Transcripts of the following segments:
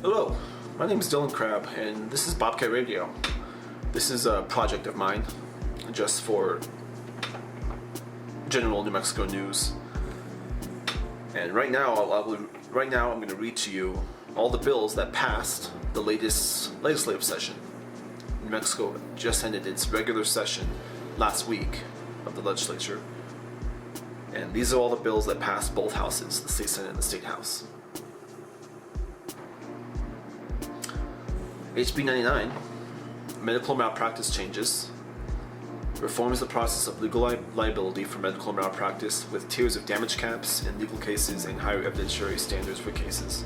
Hello, my name is Dylan Crabb, and this is Bobcat Radio. This is a project of mine, just for general New Mexico news. And right now, I'm going to read to you all the bills that passed the latest legislative session. New Mexico just ended its regular session last week of the legislature, and these are all the bills that passed both houses, the State Senate and the State House. HB 99, medical malpractice changes, reforms the process of legal liability for medical malpractice with tiers of damage caps in legal cases and higher evidentiary standards for cases.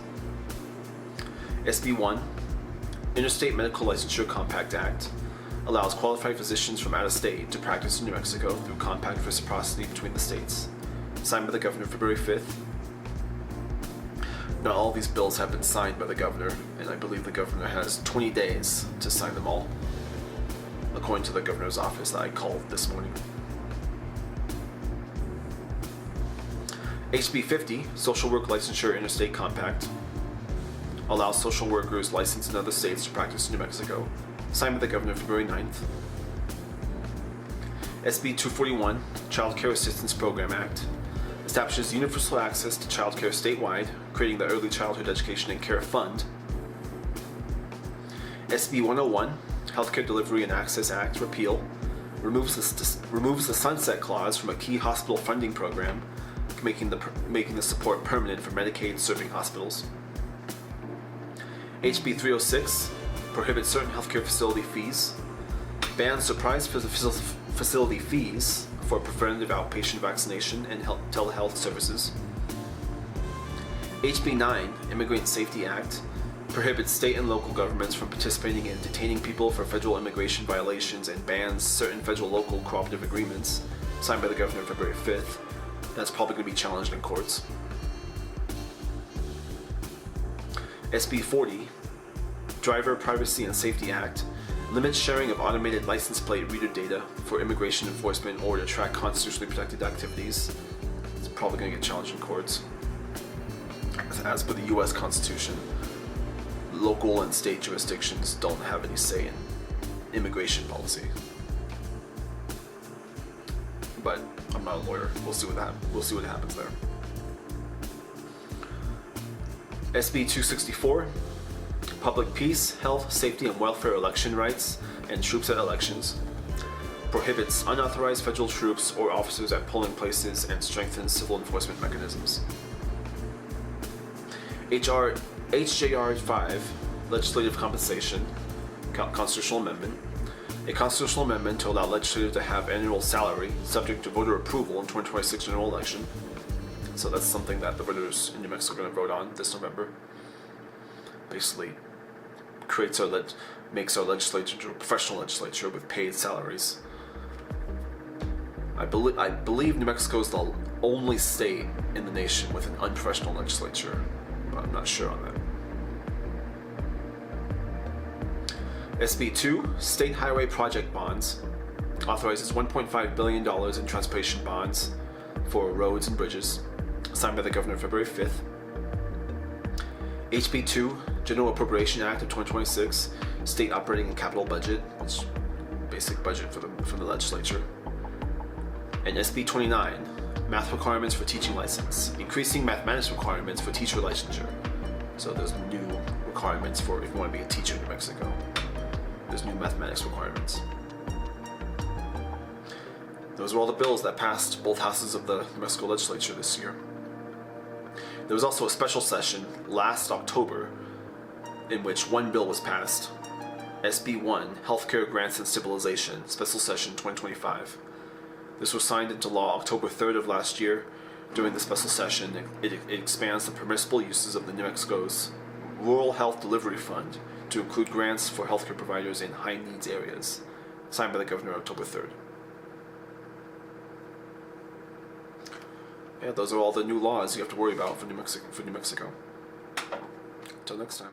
SB 1, Interstate Medical Licensure Compact Act, allows qualified physicians from out of state to practice in New Mexico through compact reciprocity between the states, signed by the governor February 5th. Not all of these bills have been signed by the governor, and I believe the governor has 20 days to sign them all, according to the governor's office that I called this morning. HB 50, Social Work Licensure Interstate Compact, allows social workers licensed in other states to practice in New Mexico, signed by the governor February 9th. SB 241, Childcare Assistance Program Act, establishes universal access to childcare statewide, creating the Early Childhood Education and Care Fund. SB 101, Healthcare Delivery and Access Act, repeal, removes the sunset clause from a key hospital funding program, making the support permanent for Medicaid-serving hospitals. HB 306, prohibits certain healthcare facility fees, bans surprise facility fees for preventative outpatient vaccination and telehealth services. HB 9, Immigrant Safety Act, prohibits state and local governments from participating in detaining people for federal immigration violations and bans certain federal-local cooperative agreements, signed by the governor February 5th. That's probably going to be challenged in courts. SB 40, Driver Privacy and Safety Act, limits sharing of automated license plate reader data for immigration enforcement or to track constitutionally protected activities. It's probably going to get challenged in courts. As per the U.S. Constitution, local and state jurisdictions don't have any say in immigration policy. But I'm not a lawyer. We'll see what happens there. SB 264, Public Peace, Health, Safety, and Welfare Election Rights and Troops at Elections, prohibits unauthorized federal troops or officers at polling places and strengthens civil enforcement mechanisms. HJR 5, Legislative Compensation, Constitutional Amendment, a constitutional amendment to allow legislators to have annual salary subject to voter approval in 2026 general election. So that's something that the voters in New Mexico are going to vote on this November. Basically, makes our legislature into a professional legislature with paid salaries. I believe New Mexico is the only state in the nation with an unprofessional legislature, but I'm not sure on that. SB 2, State Highway Project Bonds, authorizes $1.5 billion in transportation bonds for roads and bridges, signed by the governor February 5th. HB 2, General Appropriation Act of 2026, State Operating and Capital Budget, which basic budget for the legislature. And SB 29, Math Requirements for Teaching License, increasing mathematics requirements for teacher licensure. So there's new requirements for if you want to be a teacher in New Mexico. There's new mathematics requirements. Those are all the bills that passed both houses of the New Mexico legislature this year. There was also a special session last October in which one bill was passed, SB 1, Healthcare Grants and Stabilization, Special Session 2025. This was signed into law October 3rd of last year. During the special session, it expands the permissible uses of the New Mexico's Rural Health Delivery Fund to include grants for healthcare providers in high-needs areas, signed by the governor October 3rd. Yeah, those are all the new laws you have to worry about for New Mexico. Until next time.